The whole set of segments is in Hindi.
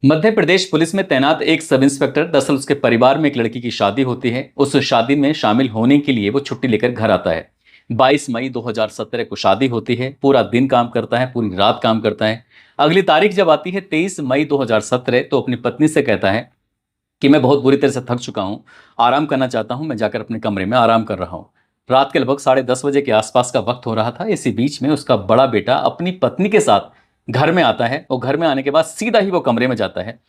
मध्य प्रदेश पुलिस में तैनात एक सब इंस्पेक्टर दरअसल उसके परिवार में एक लड़की की शादी होती है। उस शादी में शामिल होने के लिए वो छुट्टी लेकर घर आता है। 22 मई 2017 को शादी होती है। पूरा दिन काम करता है, पूरी रात काम करता है। अगली तारीख जब आती है 23 मई 2017, तो अपनी पत्नी से कहता है कि मैं बहुत बुरी तरह से थक चुका हूँ, आराम करना चाहता हूँ, मैं जाकर अपने कमरे में आराम कर रहा हूँ। रात के लगभग 10:30 बजे के आसपास का वक्त हो रहा था। इसी बीच में उसका बड़ा बेटा अपनी पत्नी के साथ घर में आता है और घर में आने के बाद सीधा ही वो कमरे में जाता है।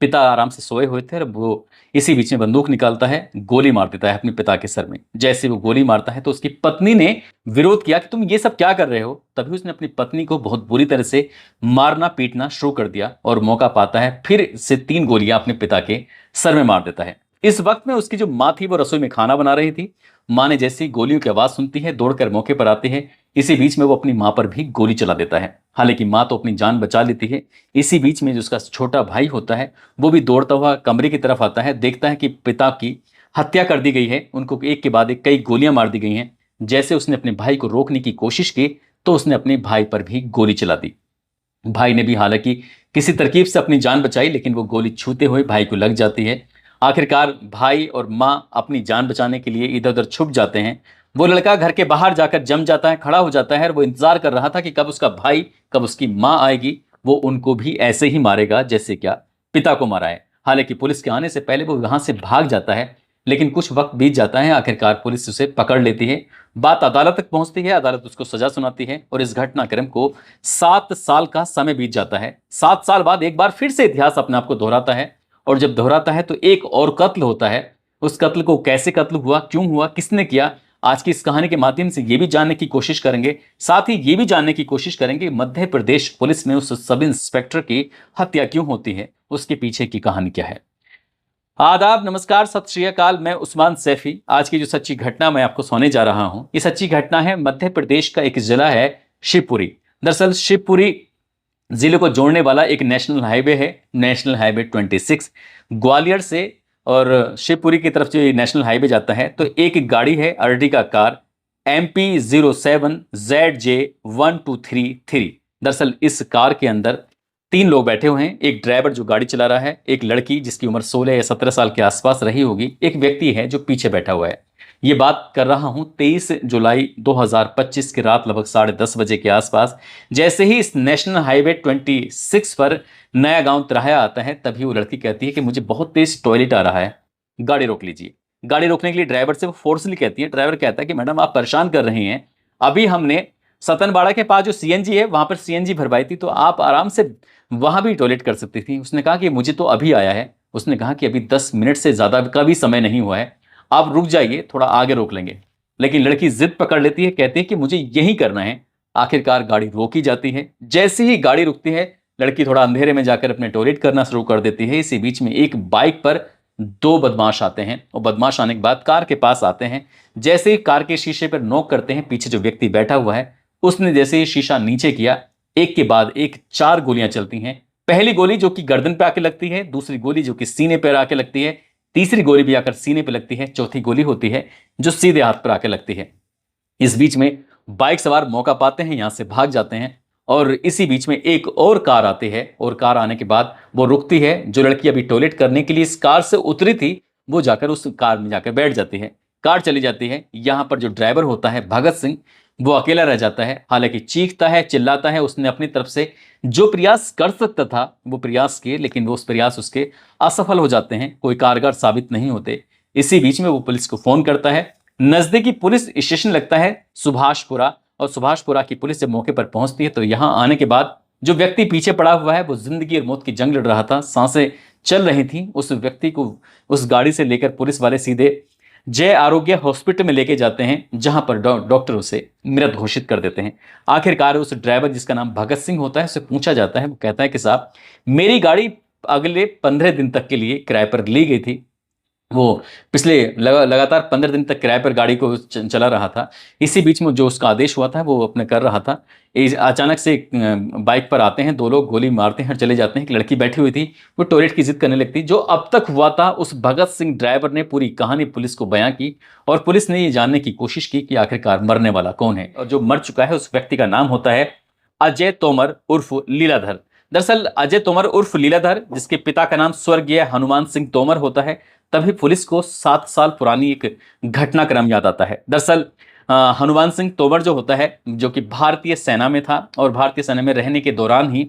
पिता आराम से सोए हुए थे और वो इसी बीच में बंदूक निकालता है, गोली मार देता है अपने पिता के सर में। जैसे वो गोली मारता है तो उसकी पत्नी ने विरोध किया कि तुम ये सब क्या कर रहे हो। तभी उसने अपनी पत्नी को बहुत बुरी तरह से मारना पीटना शुरू कर दिया और मौका पाता है फिर से 3 गोलियां अपने पिता के सर में मार देता है। इस वक्त में उसकी जो माँ थी वो रसोई में खाना बना रही थी। माँ ने जैसी गोलियों की आवाज सुनती है दौड़कर मौके पर आती है। इसी बीच में वो अपनी माँ पर भी गोली चला देता है। हालांकि माँ तो अपनी जान बचा लेती है। इसी बीच में जो उसका छोटा भाई होता है वो भी दौड़ता हुआ कमरे की तरफ आता है, देखता है कि पिता की हत्या कर दी गई है, उनको एक के बाद एक कई गोलियां मार दी गई हैं। जैसे उसने अपने भाई को रोकने की कोशिश की तो उसने अपने भाई पर भी गोली चला दी। भाई ने भी हालांकि किसी तरकीब से अपनी जान बचाई, लेकिन वो गोली छूते हुए भाई को लग जाती है। आखिरकार भाई और माँ अपनी जान बचाने के लिए इधर उधर छुप जाते हैं। वो लड़का घर के बाहर जाकर जम जाता है, खड़ा हो जाता है और वो इंतजार कर रहा था कि कब उसका भाई, कब उसकी माँ आएगी, वो उनको भी ऐसे ही मारेगा जैसे क्या पिता को मारा है। हालांकि पुलिस के आने से पहले वो वहां से भाग जाता है, लेकिन कुछ वक्त बीत जाता है। आखिरकार पुलिस उसे पकड़ लेती है। बात अदालत तक पहुंचती है, अदालत उसको सजा सुनाती है और इस घटनाक्रम को 7 साल का समय बीत जाता है। 7 साल बाद एक बार फिर से इतिहास अपने आप को दोहराता है और जब दोहराता है तो एक और कत्ल होता है। उस कत्ल को कैसे कत्ल हुआ, क्यों हुआ, किसने किया, आज की इस कहानी के माध्यम से ये भी जानने की कोशिश करेंगे। साथ ही ये भी जानने की कोशिश करेंगे मध्य प्रदेश पुलिस में उस सब इंस्पेक्टर की हत्या क्यों होती है, उसके पीछे की कहानी क्या है। आदाब, नमस्कार, सत श्री अकाल। मैं उस्मान सैफी। आज की जो सच्ची घटना मैं आपको सुनाने जा रहा हूं, ये सच्ची घटना है मध्य प्रदेश का एक जिला है शिवपुरी। दरअसल शिवपुरी जिले को जोड़ने वाला एक नेशनल हाईवे है, नेशनल हाईवे 26 ग्वालियर से और शिवपुरी की तरफ से नेशनल हाईवे जाता है। तो एक गाड़ी है अर्टिगा कार MP07ZJ1233। दरअसल इस कार के अंदर 3 लोग बैठे हुए हैं। एक ड्राइवर जो गाड़ी चला रहा है, एक लड़की जिसकी उम्र 16 या 17 साल के आसपास रही होगी, एक व्यक्ति है जो पीछे बैठा हुआ है। ये बात कर रहा हूं 23 जुलाई 2025 की रात लगभग 10:30 बजे के आसपास। जैसे ही इस नेशनल हाईवे 26 पर नया गांव तिराहा आता है, तभी वो लड़की कहती है कि मुझे बहुत तेज टॉयलेट आ रहा है, गाड़ी रोक लीजिए। गाड़ी रोकने के लिए ड्राइवर से वो फोर्सली कहती है। ड्राइवर कहता है कि मैडम आप परेशान कर रहे हैं, अभी हमने सतनबाड़ा के पास जो सीएनजी है वहां पर सीएनजी भरवाई थी, तो आप आराम से वहां भी टॉयलेट कर सकती थी। उसने कहा कि मुझे तो अभी आया है। उसने कहा कि अभी 10 मिनट से ज्यादा का भी समय नहीं हुआ है, आप रुक जाइए, थोड़ा आगे रोक लेंगे। लेकिन लड़की जिद पकड़ लेती है, कहती है कि मुझे यही करना है। आखिरकार गाड़ी रोकी जाती है। जैसे ही गाड़ी रुकती है, लड़की थोड़ा अंधेरे में जाकर अपने टॉयलेट करना शुरू कर देती है। इसी बीच में एक बाइक पर 2 बदमाश आते हैं और बदमाश आने के बाद कार के पास आते हैं। जैसे ही कार के शीशे पर नॉक करते हैं, पीछे जो व्यक्ति बैठा हुआ है उसने जैसे ही शीशा नीचे किया, एक के बाद एक 4 गोलियां चलती हैं। पहली गोली जो कि गर्दन पे आके लगती है, दूसरी गोली जो कि सीने पर आके लगती है, तीसरी गोली भी आकर सीने पे लगती है, चौथी गोली होती है जो सीधे हाथ पर आके लगती है। इस बीच में बाइक सवार मौका पाते हैं, यहां से भाग जाते हैं और इसी बीच में एक और कार आती है और कार आने के बाद वो रुकती है। जो लड़की अभी टॉयलेट करने के लिए इस कार से उतरी थी, वो जाकर उस कार में जाकर बैठ जाती है। कार चली जाती है। यहां पर जो ड्राइवर होता है भगत सिंह, वो अकेला रह जाता है। हालांकि चीखता है, चिल्लाता है, उसने अपनी तरफ से जो प्रयास कर सकता था वो प्रयास किए, लेकिन वो प्रयास उसके असफल हो जाते हैं, कोई कारगर साबित नहीं होते। इसी बीच में वो पुलिस को फोन करता है। नजदीकी पुलिस स्टेशन लगता है सुभाषपुरा, और सुभाषपुरा की पुलिस जब मौके पर पहुंचती है तो यहां आने के बाद जो व्यक्ति पीछे पड़ा हुआ है वो जिंदगी और मौत की जंग लड़ रहा था, सांसें चल रही थी। उस व्यक्ति को उस गाड़ी से लेकर पुलिस वाले सीधे जय आरोग्य हॉस्पिटल में लेके जाते हैं, जहां पर डॉक्टर उसे मृत घोषित कर देते हैं। आखिरकार उस ड्राइवर जिसका नाम भगत सिंह होता है, उससे पूछा जाता है। वो कहता है कि साहब, मेरी गाड़ी अगले 15 दिन तक के लिए किराए पर ली गई थी। वो पिछले लगातार 15 दिन तक किराए पर गाड़ी को चला रहा था। इसी बीच में जो उसका आदेश हुआ था वो अपने कर रहा था। अचानक से बाइक पर आते हैं 2 लोग, गोली मारते हैं और चले जाते हैं। एक लड़की बैठी हुई थी, वो टॉयलेट की जिद करने लगती। जो अब तक हुआ था, उस भगत सिंह ड्राइवर ने पूरी कहानी पुलिस को बयां की और पुलिस ने ये जानने की कोशिश की कि आखिरकार मरने वाला कौन है। और जो मर चुका है उस व्यक्ति का नाम होता है अजय तोमर उर्फ लीलाधर। दरअसल अजय तोमर उर्फ लीलाधर, जिसके पिता का नाम स्वर्गीय हनुमान सिंह तोमर होता है, तभी पुलिस को 7 साल पुरानी एक घटनाक्रम याद आता है। दरअसल हनुमान सिंह तोमर जो होता है, जो कि भारतीय सेना में था, और भारतीय सेना में रहने के दौरान ही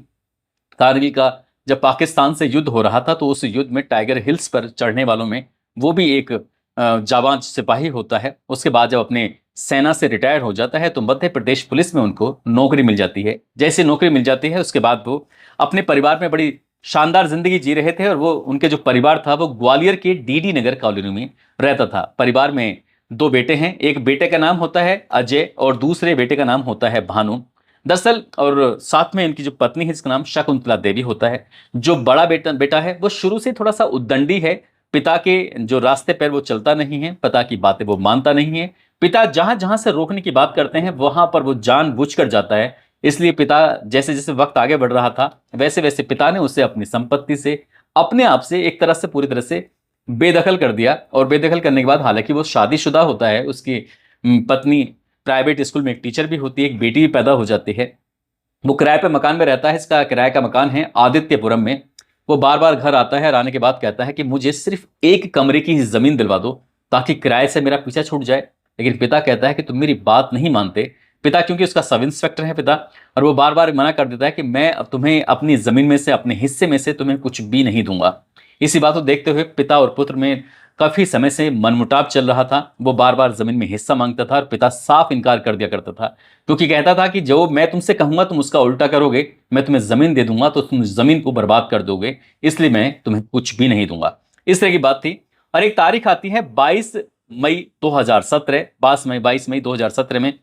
कारगिल का जब पाकिस्तान से युद्ध हो रहा था, तो उस युद्ध में टाइगर हिल्स पर चढ़ने वालों में वो भी एक जाबाज सिपाही होता है। उसके बाद जब अपने सेना से रिटायर हो जाता है तो मध्य प्रदेश पुलिस में उनको नौकरी मिल जाती है। जैसे नौकरी मिल जाती है, उसके बाद वो अपने परिवार में बड़ी शानदार जिंदगी जी रहे थे, और वो उनके जो परिवार था वो ग्वालियर के डीडी नगर कॉलोनी में रहता था। परिवार में 2 बेटे हैं, एक बेटे का नाम होता है अजय और दूसरे बेटे का नाम होता है भानु। दरअसल और साथ में इनकी जो पत्नी है जिसका नाम शकुंतला देवी होता है। जो बड़ा बेटा बेटा है वो शुरू से थोड़ा सा उद्दंडी है, पिता के जो रास्ते पर वो चलता नहीं है, पिता की बातें वो मानता नहीं है। पिता जहां जहां से रोकने की बात करते हैं वहां पर वो जानबूझकर जाता है। इसलिए पिता, जैसे जैसे वक्त आगे बढ़ रहा था, वैसे वैसे पिता ने उसे अपनी संपत्ति से, अपने आप से एक तरह से पूरी तरह से बेदखल कर दिया। और बेदखल करने के बाद, हालांकि वो शादीशुदा होता है, उसकी पत्नी प्राइवेट स्कूल में एक टीचर भी होती है, एक बेटी भी पैदा हो जाती है। वो किराए पे मकान में रहता है, इसका किराए का मकान है आदित्यपुरम में। वो बार बार घर आता है और आने के बाद कहता है कि मुझे सिर्फ एक कमरे की ही जमीन दिलवा दो ताकि किराए से मेरा पीछा छूट जाए। लेकिन पिता कहता है कि तुम मेरी बात नहीं मानते। पिता, क्योंकि उसका सब इंस्पेक्टर है पिता, और वो बार बार मना कर देता है कि मैं अब तुम्हें अपनी जमीन में से, अपने हिस्से में से तुम्हें कुछ भी नहीं दूंगा। इसी बात को देखते हुए पिता और पुत्र में काफी समय से मनमुटाव चल रहा था। वो बार बार जमीन में हिस्सा मांगता था और पिता साफ इनकार कर दिया करता था, क्योंकि कहता था कि जो मैं तुमसे कहूंगा तुम उसका उल्टा करोगे, मैं तुम्हें जमीन दे दूंगा तो तुम जमीन को बर्बाद कर दोगे, इसलिए मैं तुम्हें कुछ भी नहीं दूंगा। इस तरह की बात थी। और एक तारीख आती है 22 मई 2017। 22 मई 2017 में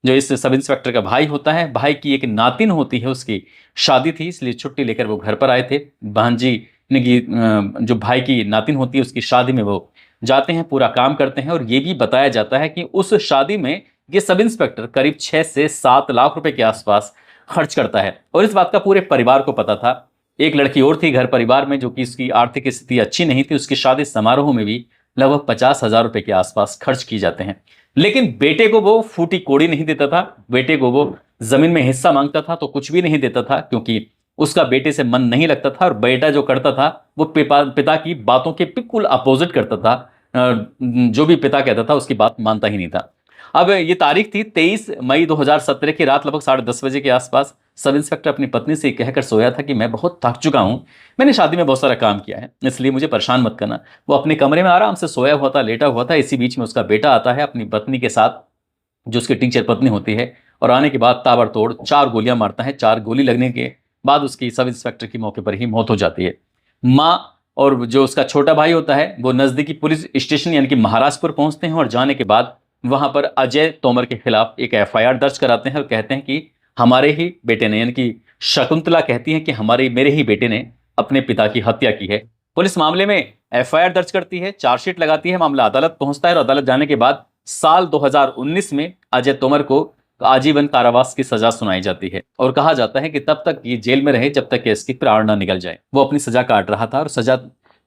जो इस सब इंस्पेक्टर का भाई होता है, भाई की एक नातिन होती है, उसकी शादी थी, इसलिए छुट्टी लेकर वो घर पर आए थे। भांजी की जो भाई की नातिन होती है उसकी शादी में वो जाते हैं, पूरा काम करते हैं। और ये भी बताया जाता है कि उस शादी में ये सब इंस्पेक्टर करीब 6 से 7 लाख रुपए के आसपास खर्च करता है। और इस बात का पूरे परिवार को पता था। एक लड़की और थी घर परिवार में जो कि इसकी आर्थिक स्थिति अच्छी नहीं थी, उसकी शादी समारोह में भी लगभग 50,000 रुपए के आसपास खर्च किए जाते हैं। लेकिन बेटे को वो फूटी कोड़ी नहीं देता था, बेटे को वो जमीन में हिस्सा मांगता था तो कुछ भी नहीं देता था, क्योंकि उसका बेटे से मन नहीं लगता था। और बेटा जो करता था वो पिता की बातों के बिल्कुल अपोजिट करता था। जो भी पिता कहता था उसकी बात मानता ही नहीं था। अब ये तारीख थी 23 मई 2017 की रात, लगभग 10:30 बजे के आसपास। सब इंस्पेक्टर अपनी पत्नी से कहकर सोया था कि मैं बहुत थक चुका हूं, मैंने शादी में बहुत सारा काम किया है, इसलिए मुझे परेशान मत करना। वो अपने कमरे में आराम से सोया हुआ था, लेटा हुआ था। इसी बीच में उसका बेटा आता है अपनी पत्नी के साथ, जो उसकी टीचर पत्नी होती है, और आने के बाद ताबड़तोड़ 4 गोलियां मारता है। 4 गोली लगने के बाद उसकी सब इंस्पेक्टर की मौके पर ही मौत हो जाती है। माँ और जो उसका छोटा भाई होता है वो नजदीकी पुलिस स्टेशन यानी कि महाराजपुर पहुंचते हैं, और जाने के बाद वहां पर अजय तोमर के खिलाफ एक एफआईआर दर्ज कराते हैं और कहते हैं कि हमारे ही बेटे ने, यानी कि शकुंतला कहती है कि मेरे ही बेटे ने अपने पिता की हत्या की है। पुलिस मामले में एफआईआर दर्ज करती है, चार्जशीट लगाती है, मामला अदालत पहुंचता है, और अदालत जाने के बाद साल 2019 में अजय तोमर को आजीवन कारावास की सजा सुनाई जाती है। और कहा जाता है कि तब तक ये जेल में रहे जब तक कि इसकी प्राण न निकल जाए। वो अपनी सजा काट रहा था, और सजा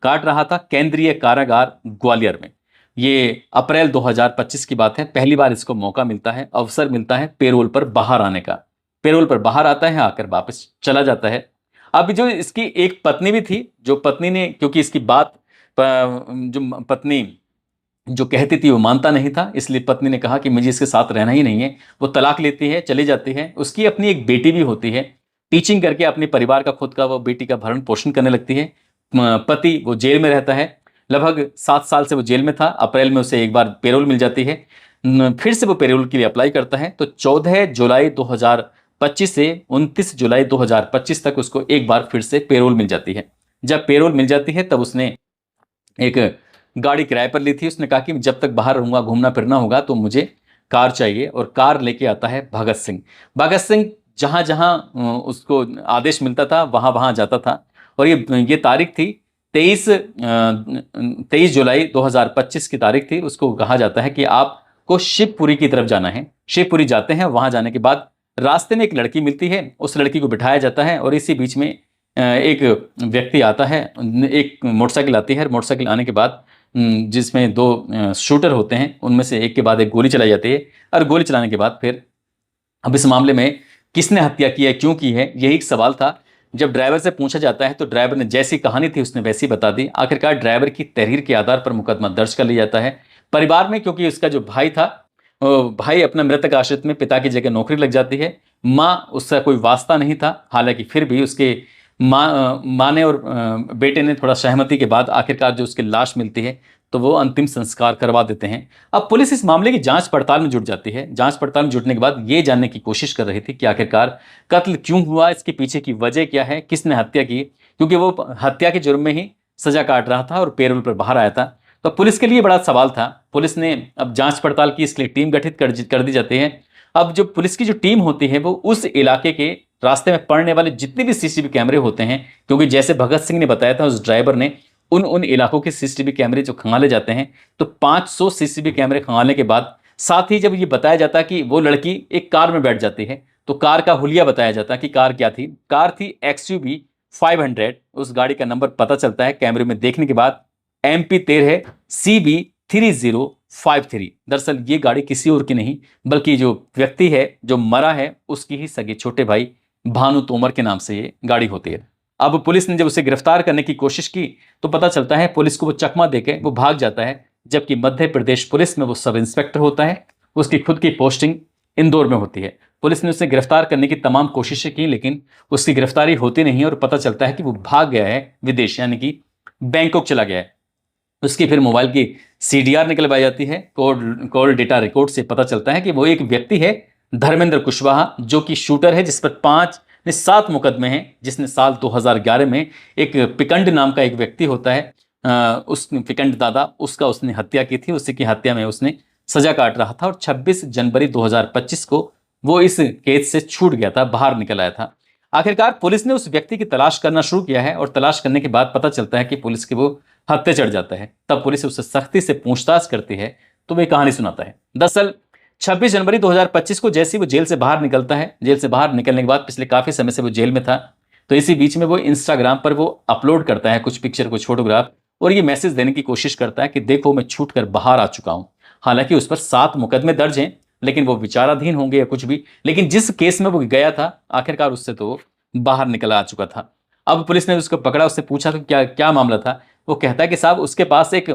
काट रहा था केंद्रीय कारागार ग्वालियर में। ये अप्रैल 2025 की बात है। पहली बार इसको मौका मिलता है, अवसर मिलता है पेरोल पर बाहर आने का। पेरोल पर बाहर आता है, आकर वापस चला जाता है। अब जो इसकी एक पत्नी भी थी, जो पत्नी ने, क्योंकि इसकी बात जो पत्नी जो कहती थी वो मानता नहीं था, इसलिए पत्नी ने कहा कि मुझे इसके साथ रहना ही नहीं है। वो तलाक लेती है, चली जाती है। उसकी अपनी एक बेटी भी होती है, टीचिंग करके अपने परिवार का, खुद का, वो बेटी का भरण पोषण करने लगती है। पति वो जेल में रहता है, लगभग 7 साल से वो जेल में था। अप्रैल में उसे एक बार पेरोल मिल जाती है, फिर से वो पेरोल के लिए अप्लाई करता है। तो 14 जुलाई 2025 से 29 जुलाई 2025 तक उसको एक बार फिर से पेरोल मिल जाती है। जब पेरोल मिल जाती है तब उसने एक गाड़ी किराए पर ली थी। उसने कहा कि जब तक बाहर रहूंगा, घूमना फिरना होगा, तो मुझे कार चाहिए, और कार लेके आता है भगत सिंह। भगत सिंह जहां जहां उसको आदेश मिलता था वहां वहां जाता था। और ये तारीख थी 23 जुलाई 2025 की तारीख थी। उसको कहा जाता है कि आपको शिवपुरी की तरफ जाना है। शिवपुरी जाते हैं, वहां जाने के बाद रास्ते में एक लड़की मिलती है, उस लड़की को बिठाया जाता है, और इसी बीच में एक व्यक्ति आता है, एक मोटरसाइकिल आती है। मोटरसाइकिल आने के बाद जिसमें 2 शूटर होते हैं, उनमें से एक के बाद एक गोली चलाई जाती है। और गोली चलाने के बाद फिर अब इस मामले में किसने हत्या की है, क्यों की है, यही एक सवाल था। जब ड्राइवर से पूछा जाता है तो ड्राइवर ने जैसी कहानी थी उसने वैसी बता दी। आखिरकार ड्राइवर की तहरीर के आधार पर मुकदमा दर्ज कर लिया जाता है। परिवार में क्योंकि उसका जो भाई था, भाई अपना मृतक आश्रित में पिता की जगह नौकरी लग जाती है। माँ उसका कोई वास्ता नहीं था, हालांकि फिर भी उसके माँ ने और बेटे ने थोड़ा सहमति के बाद आखिरकार जो उसकी लाश मिलती है तो वो अंतिम संस्कार करवा देते हैं। अब पुलिस इस मामले की जांच पड़ताल में जुट जाती है। जांच पड़ताल में जुटने के बाद ये जानने की कोशिश कर रही थी कि आखिरकार कत्ल क्यों हुआ, इसके पीछे की वजह क्या है, किसने हत्या की, क्योंकि वो हत्या के जुर्म में ही सजा काट रहा था और पेरोल पर बाहर आया था। तो पुलिस के लिए बड़ा सवाल था। पुलिस ने अब जांच पड़ताल की, इसके लिए टीम गठित कर दी जाती है। अब जो पुलिस की जो टीम होती है वो उस इलाके के रास्ते में पड़ने वाले जितने भी सीसीटीवी कैमरे होते हैं, क्योंकि जैसे भगत सिंह ने बताया था उस ड्राइवर ने उन इलाकों के सीसीटीवी कैमरे जो खंगाले जाते हैं, तो 500 सीसीटीवी कैमरे खंगालने के बाद साथ ही जब ये बताया जाता है कि वो लड़की एक कार में बैठ जाती है, तो कार का हुलिया बताया जाता है कि कार क्या थी। कार थी XUV 500। उस गाड़ी का नंबर पता चलता है कैमरे में देखने के बाद, MP13 CB3053। दरअसल ये गाड़ी किसी और की नहीं बल्कि जो व्यक्ति है जो मरा है उसकी ही सगे छोटे भाई भानु तोमर के नाम से ये गाड़ी होती है। अब पुलिस ने जब उसे गिरफ्तार करने की कोशिश की तो पता चलता है पुलिस को वो चकमा देके वो भाग जाता है, जबकि मध्य प्रदेश पुलिस में वो सब इंस्पेक्टर होता है। उसकी खुद की पोस्टिंग इंदौर में होती है। पुलिस ने उसे गिरफ्तार करने की तमाम कोशिशें की लेकिन उसकी गिरफ्तारी होती नहीं और पता चलता है कि वो भाग गया है विदेश, यानी कि बैंकॉक चला गया है। उसकी फिर मोबाइल की CDR निकलवाई जाती है। कॉल डेटा रिकॉर्ड से पता चलता है कि वो एक व्यक्ति है धर्मेंद्र कुशवाहा, जो कि शूटर है, जिस पर 7 मुकदमे हैं, जिसने साल 2011 में एक पिकंड नाम का एक व्यक्ति होता है, उस पिकंड दादा, उसका उसने हत्या की थी। उसी की हत्या में उसने सजा काट रहा था और 26 जनवरी 2025 को वो इस केस से छूट गया था, बाहर निकल आया था। आखिरकार पुलिस ने उस व्यक्ति की तलाश करना शुरू किया है और तलाश करने के बाद पता चलता है कि पुलिस के वो हत्या चढ़ जाता है। तब पुलिस उससे सख्ती से पूछताछ करती है तो वे कहानी सुनाता है। दरअसल 26 जनवरी 2025 को जैसे ही वो जेल से बाहर निकलता है, जेल से बाहर निकलने के बाद पिछले काफी समय से वो जेल में था, तो इसी बीच में वो इंस्टाग्राम पर वो अपलोड करता है कुछ पिक्चर, कुछ फोटोग्राफ, और ये मैसेज देने की कोशिश करता है कि देखो मैं छूट कर बाहर आ चुका हूं। हालांकि उस पर 7 मुकदमे दर्ज हैं, लेकिन वो विचाराधीन होंगे या कुछ भी, लेकिन जिस केस में वो गया था आखिरकार उससे तो बाहर निकल आ चुका था। अब पुलिस ने उसको पकड़ा, उससे पूछा तो क्या क्या मामला था। वो कहता है कि साहब उसके पास एक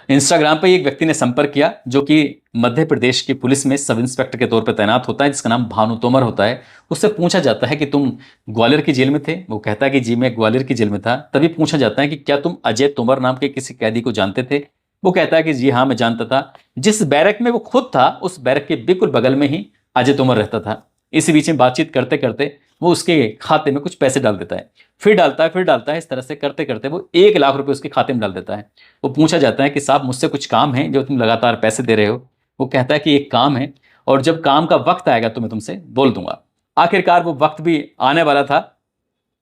इंस्टाग्राम पे एक व्यक्ति ने संपर्क किया जो कि मध्य प्रदेश की पुलिस में सब इंस्पेक्टर के तौर पर तैनात होता है, जिसका नाम भानु तोमर होता है। उससे पूछा जाता है कि तुम ग्वालियर की जेल में थे। वो कहता है कि जी मैं ग्वालियर की जेल में था। तभी पूछा जाता है कि क्या तुम अजय तोमर नाम के किसी कैदी को जानते थे। वो कहता है कि जी हाँ मैं जानता था। जिस बैरक में वो खुद था उस बैरक के बिल्कुल बगल में ही अजय तोमर रहता था। इसी बीच में बातचीत करते करते वो उसके खाते में कुछ पैसे डाल देता है, फिर डालता है। इस तरह से करते करते वो 1 लाख रुपए उसके खाते में डाल देता है। वो पूछा जाता है कि साहब मुझसे कुछ काम है जो तुम लगातार पैसे दे रहे हो। वो कहता है कि एक काम है और जब काम का वक्त आएगा तो मैं तुमसे बोल दूंगा। आखिरकार वो वक्त भी आने वाला था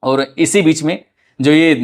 और इसी बीच में जो ये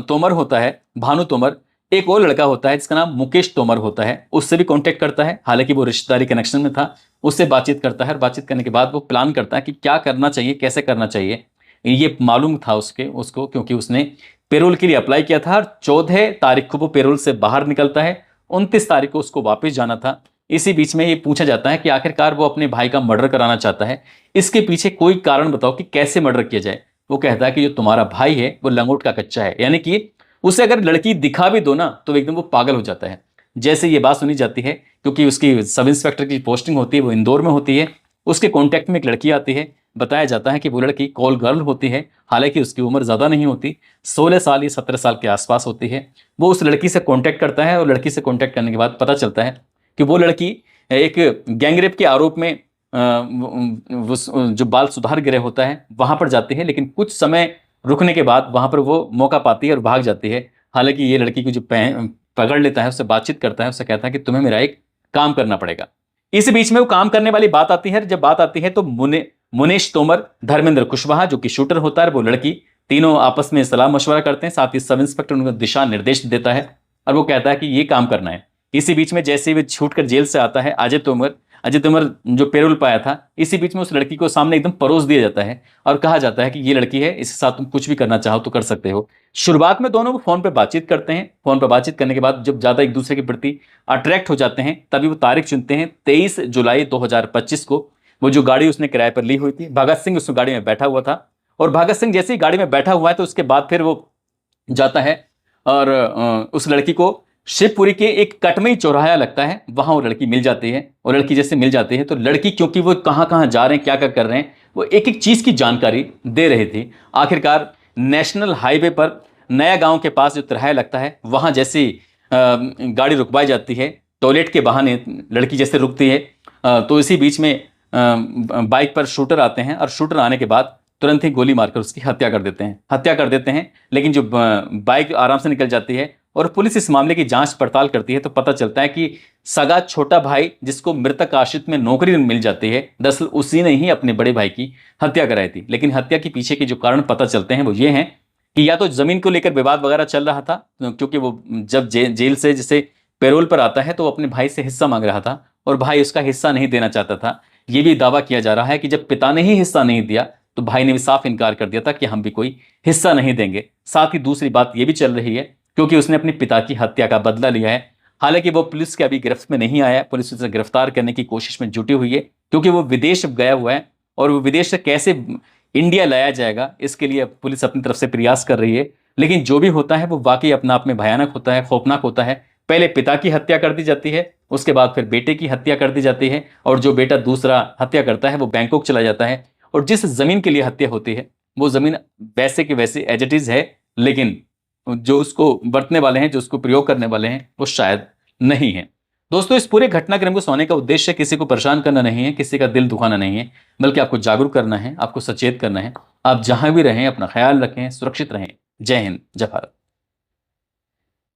तोमर होता है, भानु तोमर, एक और लड़का होता है जिसका नाम मुकेश तोमर होता है, उससे भी कांटेक्ट करता है। हालांकि वो रिश्तेदारी कनेक्शन में था, उससे बातचीत करता है और बातचीत करने के बाद वो प्लान करता है कि क्या करना चाहिए, कैसे करना चाहिए। ये मालूम था उसको क्योंकि उसने पेरोल के लिए अप्लाई किया था और 14 तारीख को वो पेरोल से बाहर निकलता है। 29 तारीख को उसको वापस जाना था। इसी बीच में ये पूछा जाता है कि आखिरकार वो अपने भाई का मर्डर कराना चाहता है, इसके पीछे कोई कारण बताओ कि कैसे मर्डर किया जाए। वो कहता है कि जो तुम्हारा भाई है वो लंगोट का कच्चा है, यानी कि उसे अगर लड़की दिखा भी दो ना तो एकदम वो पागल हो जाता है। जैसे ये बात सुनी जाती है, क्योंकि उसकी सब इंस्पेक्टर की पोस्टिंग होती है वो इंदौर में होती है, उसके कॉन्टैक्ट में एक लड़की आती है। बताया जाता है कि वो लड़की कॉल गर्ल होती है। हालांकि उसकी उम्र ज़्यादा नहीं होती, 16 साल या 17 साल के आसपास होती है। वो उस लड़की से कॉन्टैक्ट करता है और लड़की से कॉन्टैक्ट करने के बाद पता चलता है कि वो लड़की एक गैंगरेप के आरोप में जो बाल सुधार गृह होता है वहाँ पर जाती है, लेकिन कुछ समय रुकने के बाद वहाँ पर वो मौका पाती है और भाग जाती है। हालांकि ये लड़की को जो पकड़ लेता है, उससे बातचीत करता है, उससे कहता है कि तुम्हें मेरा एक काम करना पड़ेगा। इस बीच में वो काम करने वाली बात आती है। जब बात आती है तो मुनेश तोमर, धर्मेंद्र कुशवाहा जो कि शूटर होता है, वो लड़की, तीनों आपस में सलाह मशवरा करते हैं। साथ ही सब इंस्पेक्टर उनको दिशा निर्देश देता है और वो कहता है कि ये काम करना है। इसी बीच में जैसे ही वो छूट कर जेल से आता है अजय तोमर जो पेरोल पाया था, इसी बीच में उस लड़की को सामने एकदम परोस दिया जाता है और कहा जाता है कि ये लड़की है, इसके साथ तुम कुछ भी करना चाहो तो कर सकते हो। शुरुआत में दोनों फोन पर बातचीत करते हैं। फोन पर बातचीत करने के बाद जब ज्यादा एक दूसरे के प्रति अट्रैक्ट हो जाते हैं तभी वो तारीख चुनते हैं 23 जुलाई 2025 को, वो जो गाड़ी उसने किराए पर ली हुई थी, भगत सिंह उस गाड़ी में बैठा हुआ था, और भगत सिंह जैसे ही गाड़ी में बैठा हुआ है तो उसके बाद फिर वो जाता है और उस लड़की को शिवपुरी के एक कटमई चौराहा लगता है, वहां वो लड़की मिल जाती है। और लड़की जैसे मिल जाती है तो लड़की, क्योंकि वो कहाँ कहाँ जा रहे हैं, क्या क्या कर रहे हैं, वो एक एक चीज की जानकारी दे रही थी। आखिरकार नेशनल हाईवे पर नया गांव के पास जो तिराहा लगता है, वहां जैसी गाड़ी रुकवाई जाती है, टॉयलेट के बहाने लड़की जैसे रुकती है, तो इसी बीच में बाइक पर शूटर आते हैं, और शूटर आने के बाद तुरंत ही गोली मारकर उसकी हत्या कर देते हैं। लेकिन जो बाइक आराम से निकल जाती है और पुलिस इस मामले की जांच पड़ताल करती है, तो पता चलता है कि सगा छोटा भाई जिसको मृतक आश्रित में नौकरी मिल जाती है, दरअसल उसी ने ही अपने बड़े भाई की हत्या कराई थी। लेकिन हत्या के पीछे के जो कारण पता चलते हैं वो ये हैं कि या तो जमीन को लेकर विवाद वगैरह चल रहा था, क्योंकि वो जब जेल से जैसे पैरोल पर आता है तो वो अपने भाई से हिस्सा मांग रहा था, और भाई उसका हिस्सा नहीं देना चाहता था। ये भी दावा किया जा रहा है कि जब पिता ने ही हिस्सा नहीं दिया तो भाई ने भी साफ इनकार कर दिया था कि हम भी कोई हिस्सा नहीं देंगे। साथ ही दूसरी बात ये भी चल रही है क्योंकि उसने अपने पिता की हत्या का बदला लिया है। हालांकि वो पुलिस के अभी गिरफ्त में नहीं आया, पुलिस उसे गिरफ्तार करने की कोशिश में जुटी हुई है, क्योंकि वो विदेश गया हुआ है, और वो विदेश से कैसे इंडिया लाया जाएगा इसके लिए पुलिस अपनी तरफ से प्रयास कर रही है। लेकिन जो भी होता है वो वाकई अपना आप में भयानक होता है, खौफनाक होता है। पहले पिता की हत्या कर दी जाती है, उसके बाद फिर बेटे की हत्या कर दी जाती है, और जो बेटा दूसरा हत्या करता है वो बैंकॉक चला जाता है, और जिस जमीन के लिए हत्या होती है वो जमीन वैसे के वैसे एज इट इज है, लेकिन जो उसको बरतने वाले हैं, जो उसको प्रयोग करने वाले हैं, वो शायद नहीं है। दोस्तों, इस पूरे घटनाक्रम को सुनाने का उद्देश्य किसी को परेशान करना नहीं है, किसी का दिल दुखाना नहीं है, बल्कि आपको जागरूक करना है, आपको सचेत करना है। आप जहां भी रहें अपना ख्याल रखें, सुरक्षित रहें। जय हिंद, जय भारत।